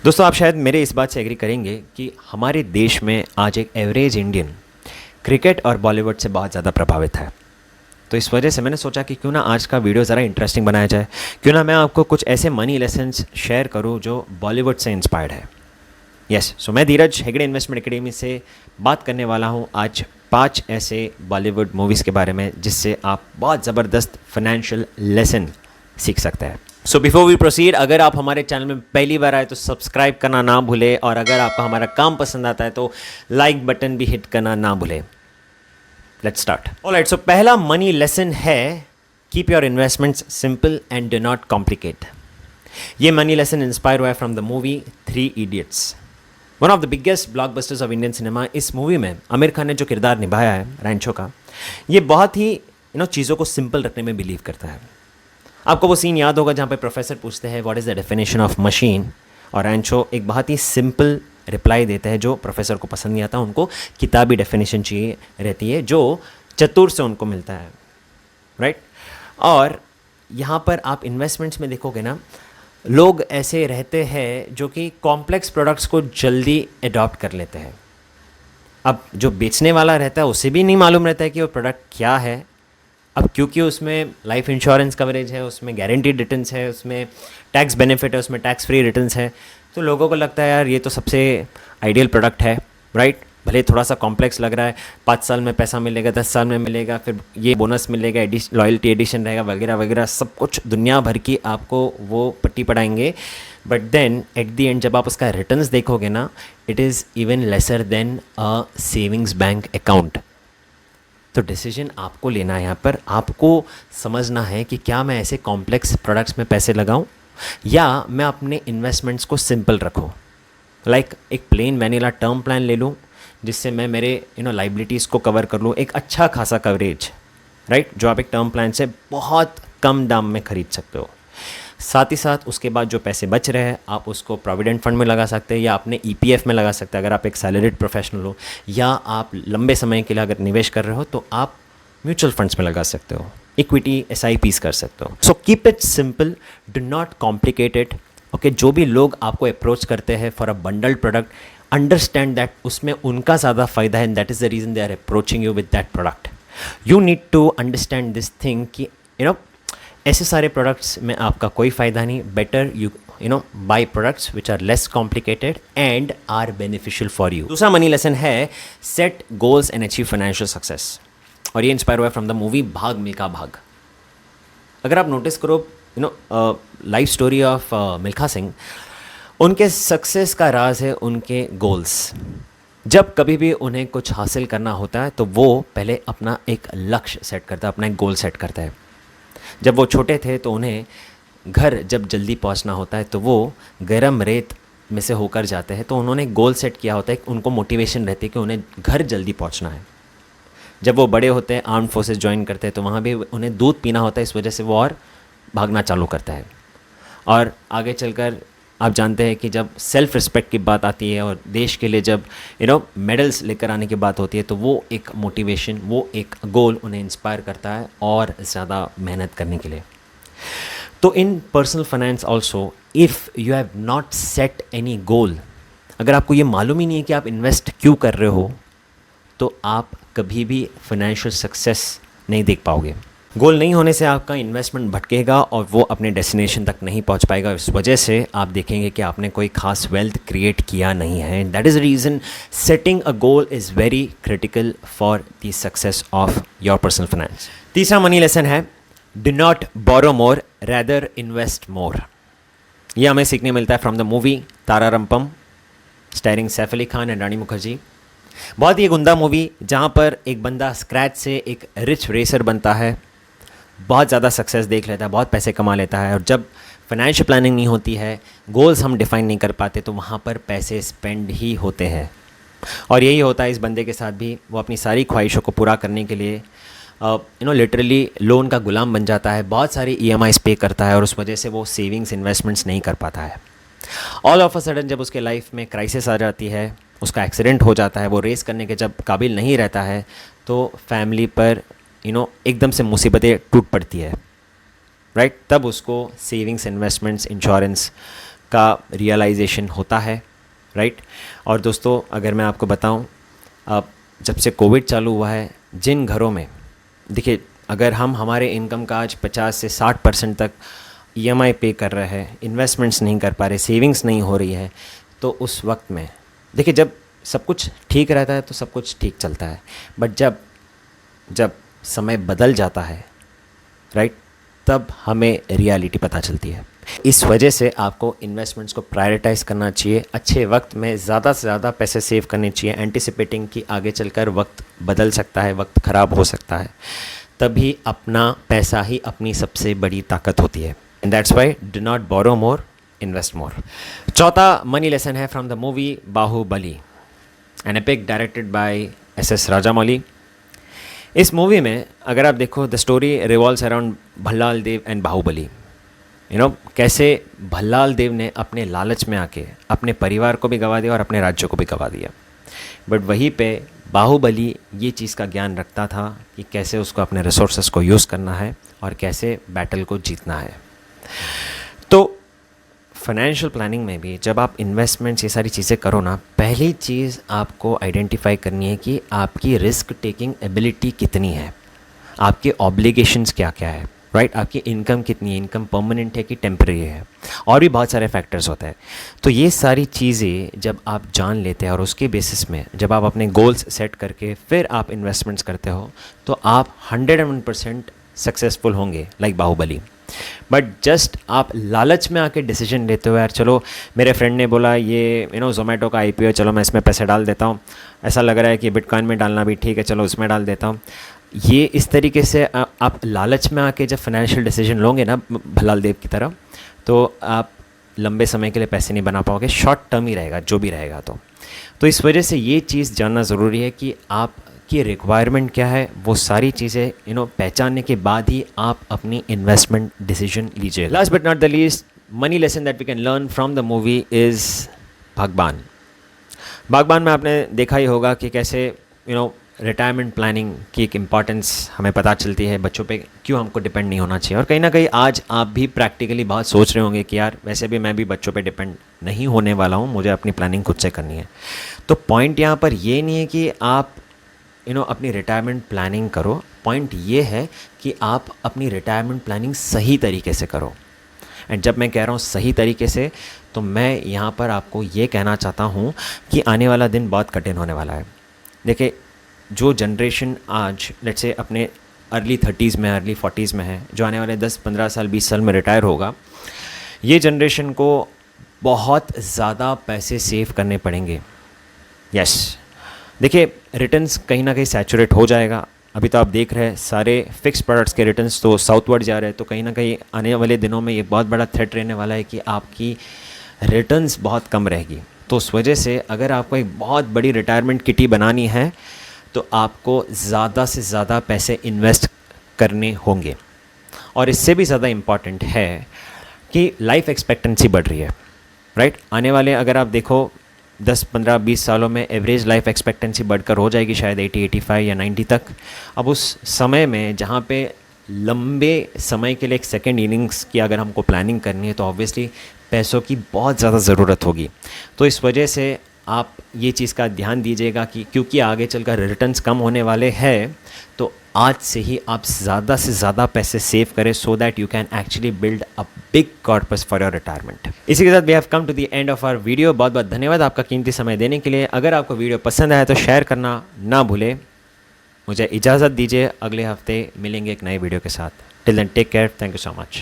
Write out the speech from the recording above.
दोस्तों आप शायद मेरे इस बात से एग्री करेंगे कि हमारे देश में आज एक एवरेज इंडियन क्रिकेट और बॉलीवुड से बहुत ज़्यादा प्रभावित है। तो इस वजह से मैंने सोचा कि क्यों ना आज का वीडियो ज़रा इंटरेस्टिंग बनाया जाए, क्यों ना मैं आपको कुछ ऐसे मनी लेसन्स शेयर करूं जो बॉलीवुड से इंस्पायर्ड है। सो मैं धीरज हेगड़े इन्वेस्टमेंट एकेडमी से बात करने वाला हूं आज 5 ऐसे बॉलीवुड मूवीज़ के बारे में जिससे आप बहुत ज़बरदस्त फाइनेंशियल लेसन सीख सकते हैं। सो बिफोर वी प्रोसीड, अगर आप हमारे चैनल में पहली बार आए तो सब्सक्राइब करना ना भूलें, और अगर आपको हमारा काम पसंद आता है तो लाइक बटन भी हिट करना ना भूलें। Let's start. ऑलराइट, सो पहला मनी लेसन है keep your investments simple and do not complicate. ये मनी लेसन इंस्पायर हुआ है from the movie 3 idiots, one of the biggest blockbusters of Indian cinema. इस मूवी में आमिर खान ने जो किरदार निभाया है रैंचो का, ये बहुत ही चीज़ों को सिंपल रखने में बिलीव करता है। आपको वो सीन याद होगा जहाँ पे प्रोफेसर पूछते हैं what is the definition of machine, और रैंचो एक बहुत ही सिंपल रिप्लाई देते हैं जो प्रोफेसर को पसंद नहीं आता। उनको किताबी डेफिनेशन चाहिए रहती है जो चतुर से उनको मिलता है, राइट। और यहाँ पर आप इन्वेस्टमेंट्स में देखोगे ना, लोग ऐसे रहते हैं जो कि कॉम्प्लेक्स प्रोडक्ट्स को जल्दी अडॉप्ट कर लेते हैं। अब जो बेचने वाला रहता है उसे भी नहीं मालूम रहता है कि वो प्रोडक्ट क्या है। अब क्योंकि उसमें लाइफ इंश्योरेंस कवरेज है, उसमें गारंटीड रिटर्न्स है, उसमें टैक्स बेनिफिट है, उसमें टैक्स फ्री रिटर्न्स है, तो लोगों को लगता है यार ये तो सबसे आइडियल प्रोडक्ट है, राइट। भले थोड़ा सा कॉम्प्लेक्स लग रहा है, 5 साल में पैसा मिलेगा, 10 साल में मिलेगा, फिर ये बोनस मिलेगा, लॉयल्टी एडिशन रहेगा वगैरह वगैरह, सब कुछ दुनिया भर की आपको वो पट्टी पढ़ाएंगे। But then at the end जब आप उसका रिटर्न्स देखोगे ना, it is even lesser than a savings bank account. तो डिसीजन आपको लेना है। यहाँ पर आपको समझना है कि क्या मैं ऐसे कॉम्प्लेक्स प्रोडक्ट्स में पैसे लगाऊं या मैं अपने इन्वेस्टमेंट्स को सिंपल रखूं। लाइक एक प्लेन वैनिला टर्म प्लान ले लूं जिससे मैं मेरे लाइबिलिटीज़ को कवर कर लूं, एक अच्छा खासा कवरेज, राइट, जो आप एक टर्म प्लान से बहुत कम दाम में ख़रीद सकते हो। साथ ही साथ उसके बाद जो पैसे बच रहे हैं आप उसको प्रोविडेंट फंड में लगा सकते हैं या अपने ईपीएफ में लगा सकते हैं अगर आप एक सैलरीड प्रोफेशनल हो, या आप लंबे समय के लिए अगर निवेश कर रहे हो तो आप म्यूचुअल फंड्स में लगा सकते हो, इक्विटी एसआईपीस कर सकते हो। So keep it simple, do not complicate it. Okay, जो भी लोग आपको अप्रोच करते हैं for a bundled product, understand that उसमें उनका ज़्यादा फ़ायदा है and that is the reason they are approaching you with that product. You need to understand this thing कि ऐसे सारे प्रोडक्ट्स में आपका कोई फ़ायदा नहीं। Better you buy products which are less complicated and are beneficial for you. दूसरा money lesson है set goals and achieve financial success, और ये इंस्पायर हुआ है फ्रॉम द मूवी भाग मिल्खा भाग। अगर आप नोटिस करो life story of Milkha Singh, उनके सक्सेस का राज है उनके गोल्स। जब कभी भी उन्हें कुछ हासिल करना होता है तो वो पहले अपना एक लक्ष्य सेट करता है, अपना एक गोल सेट करता है। जब वो छोटे थे तो उन्हें घर जब जल्दी पहुंचना होता है तो वो गरम रेत में से होकर जाते हैं, तो उन्होंने गोल सेट किया होता है, उनको मोटिवेशन रहती है कि उन्हें घर जल्दी पहुंचना है। जब वो बड़े होते हैं, आर्म्ड फोर्सेस ज्वाइन करते हैं, तो वहाँ भी उन्हें दूध पीना होता है, इस वजह से वो और भागना चालू करता है। और आगे चलकर आप जानते हैं कि जब सेल्फ़ रिस्पेक्ट की बात आती है और देश के लिए जब मेडल्स लेकर आने की बात होती है, तो वो एक मोटिवेशन, वो एक गोल उन्हें इंस्पायर करता है और ज़्यादा मेहनत करने के लिए। तो in personal finance also, if you have not set any goal, अगर आपको ये मालूम ही नहीं है कि आप इन्वेस्ट क्यों कर रहे हो, तो आप कभी भी फाइनेंशियल सक्सेस नहीं देख पाओगे। गोल नहीं होने से आपका इन्वेस्टमेंट भटकेगा और वो अपने डेस्टिनेशन तक नहीं पहुंच पाएगा। इस वजह से आप देखेंगे कि आपने कोई खास वेल्थ क्रिएट किया नहीं है। That is the reason setting a goal is very critical for the success of your personal finance. तीसरा मनी लेसन है do not borrow more, rather invest more. ये हमें सीखने मिलता है from the movie Ta Ra Rum Pum, starring Saif Ali Khan and Rani Mukherjee. बहुत ही एक उम्दा मूवी जहाँ पर एक बंदा स्क्रैच से एक रिच रेसर बनता है, बहुत ज़्यादा सक्सेस देख लेता है, बहुत पैसे कमा लेता है, और जब फाइनेंशियल प्लानिंग नहीं होती है, गोल्स हम डिफाइन नहीं कर पाते, तो वहाँ पर पैसे स्पेंड ही होते हैं। और यही होता है इस बंदे के साथ भी। वो अपनी सारी ख्वाहिशों को पूरा करने के लिए लिटरली लोन का गुलाम बन जाता है, बहुत सारी EMIs पे करता है, और उस वजह से वो सेविंग्स इन्वेस्टमेंट्स नहीं कर पाता है। ऑल ऑफ अ सडन जब उसके लाइफ में क्राइसिस आ जाती है, उसका एक्सीडेंट हो जाता है, वो रेस करने के जब काबिल नहीं रहता है, तो फैमिली पर एकदम से मुसीबतें टूट पड़ती है, राइट। तब उसको सेविंग्स, इन्वेस्टमेंट्स, इंश्योरेंस का रियलाइजेशन होता है, राइट। और दोस्तों अगर मैं आपको बताऊं, अब जब से कोविड चालू हुआ है, जिन घरों में देखिए, अगर हम हमारे इनकम का आज 50 से 60% तक ईएमआई पे कर रहे हैं, इन्वेस्टमेंट्स नहीं कर पा रहे, सेविंग्स नहीं हो रही है, तो उस वक्त में देखिए जब सब कुछ ठीक रहता है तो सब कुछ ठीक चलता है, बट जब जब समय बदल जाता है, राइट, तब हमें रियलिटी पता चलती है। इस वजह से आपको इन्वेस्टमेंट्स को प्रायोरिटाइज़ करना चाहिए, अच्छे वक्त में ज़्यादा से ज़्यादा पैसे सेव करने चाहिए, एंटिसिपेटिंग कि आगे चलकर वक्त बदल सकता है, वक्त ख़राब हो सकता है। तभी अपना पैसा ही अपनी सबसे बड़ी ताकत होती है। And that's why do not borrow more, invest more. चौथा मनी लेसन है from the movie Baahubali, an epic directed by S Rajamouli. इस मूवी में अगर आप देखो, the story revolves around Bhallaladeva and Baahubali. कैसे भल्लाल देव ने अपने लालच में आके अपने परिवार को भी गंवा दिया और अपने राज्य को भी गंवा दिया, बट वहीं पे बाहुबली ये चीज़ का ज्ञान रखता था कि कैसे उसको अपने रिसोर्सेस को यूज़ करना है और कैसे बैटल को जीतना है। तो फाइनेंशियल प्लानिंग में भी जब आप इन्वेस्टमेंट्स ये सारी चीज़ें करो ना, पहली चीज़ आपको आइडेंटिफाई करनी है कि आपकी रिस्क टेकिंग एबिलिटी कितनी है, आपके ऑब्लिगेशंस क्या क्या है, राइट, आपकी इनकम कितनी है, इनकम परमानेंट है कि टेम्परेरी है, और भी बहुत सारे फैक्टर्स होते हैं। तो ये सारी चीज़ें जब आप जान लेते हैं और उसके बेसिस में जब आप अपने गोल्स सेट करके फिर आप इन्वेस्टमेंट्स करते हो, तो आप 101% सक्सेसफुल होंगे, लाइक बाहुबली। बट जस्ट आप लालच में आके डिसीजन लेते हो, यार चलो मेरे फ्रेंड ने बोला ये जोमेटो का IPO, चलो मैं इसमें पैसे डाल देता हूँ, ऐसा लग रहा है कि बिटकॉइन में डालना भी ठीक है, चलो उसमें डाल देता हूँ। ये इस तरीके से आप लालच में आके जब फाइनेंशियल डिसीजन लोगे ना भल्लाल देव की तरह, तो आप लंबे समय के लिए पैसे नहीं बना पाओगे, शॉर्ट टर्म ही रहेगा जो भी रहेगा। तो इस वजह से ये चीज़ जानना ज़रूरी है कि आपकी रिक्वायरमेंट क्या है, वो सारी चीज़ें पहचानने के बाद ही आप अपनी इन्वेस्टमेंट डिसीजन लीजिए। Last but not the least, money lesson that we can learn from the movie is Baghban. Baghban में आपने देखा ही होगा कि कैसे रिटायरमेंट प्लानिंग की एक इम्पॉर्टेंस हमें पता चलती है, बच्चों पे क्यों हमको डिपेंड नहीं होना चाहिए। और कहीं ना कहीं आज आप भी प्रैक्टिकली बहुत सोच रहे होंगे कि यार वैसे भी मैं भी बच्चों पे डिपेंड नहीं होने वाला हूँ, मुझे अपनी प्लानिंग खुद से करनी है। तो पॉइंट यहाँ पर ये नहीं है कि आप अपनी रिटायरमेंट प्लानिंग करो, पॉइंट ये है कि आप अपनी रिटायरमेंट प्लानिंग सही तरीके से करो। एंड जब मैं कह रहा हूँ सही तरीके से, तो मैं यहाँ पर आपको ये कहना चाहता हूँ कि आने वाला दिन बहुत कठिन होने वाला है। देखिए, जो जनरेशन आज लेट्स से अपने अर्ली 30s में, अर्ली 40s में है, जो आने वाले 10, 15 साल, 20 साल में रिटायर होगा, ये जनरेशन को बहुत ज़्यादा पैसे सेव करने पड़ेंगे। यस, देखिए रिटर्न्स कहीं ना कहीं सैचुरेट हो जाएगा। अभी तो आप देख रहे हैं सारे फिक्स प्रोडक्ट्स के रिटर्न्स तो साउथवर्ड जा रहे हैं, तो कहीं ना कहीं आने वाले दिनों में ये बहुत बड़ा थ्रेट रहने वाला है कि आपकी रिटर्न्स बहुत कम रहेगी। तो उस वजह से अगर आपको एक बहुत बड़ी रिटायरमेंट किटी बनानी है, तो आपको ज़्यादा से ज़्यादा पैसे इन्वेस्ट करने होंगे। और इससे भी ज़्यादा इम्पॉर्टेंट है कि लाइफ एक्सपेक्टेंसी बढ़ रही है, राइट। आने वाले अगर आप देखो 10, 15, 20 सालों में एवरेज लाइफ एक्सपेक्टेंसी बढ़कर हो जाएगी शायद 80, 85 या 90 तक। अब उस समय में जहाँ पे लंबे समय के लिए एक सेकेंड इनिंग्स की अगर हमको प्लानिंग करनी है, तो ऑब्वियसली पैसों की बहुत ज़्यादा ज़रूरत होगी। तो इस वजह से आप ये चीज़ का ध्यान दीजिएगा कि क्योंकि आगे चलकर रिटर्न्स कम होने वाले हैं, तो आज से ही आप ज़्यादा से ज़्यादा पैसे सेव करें, so that you can actually build a big corpus for your retirement. इसी के साथ we have come to the end of our video. बहुत बहुत धन्यवाद आपका कीमती समय देने के लिए। अगर आपको वीडियो पसंद आया तो शेयर करना ना भूलें। मुझे इजाज़त दीजिए, अगले हफ्ते मिलेंगे एक नए वीडियो के साथ। Till then take care, thank you so much.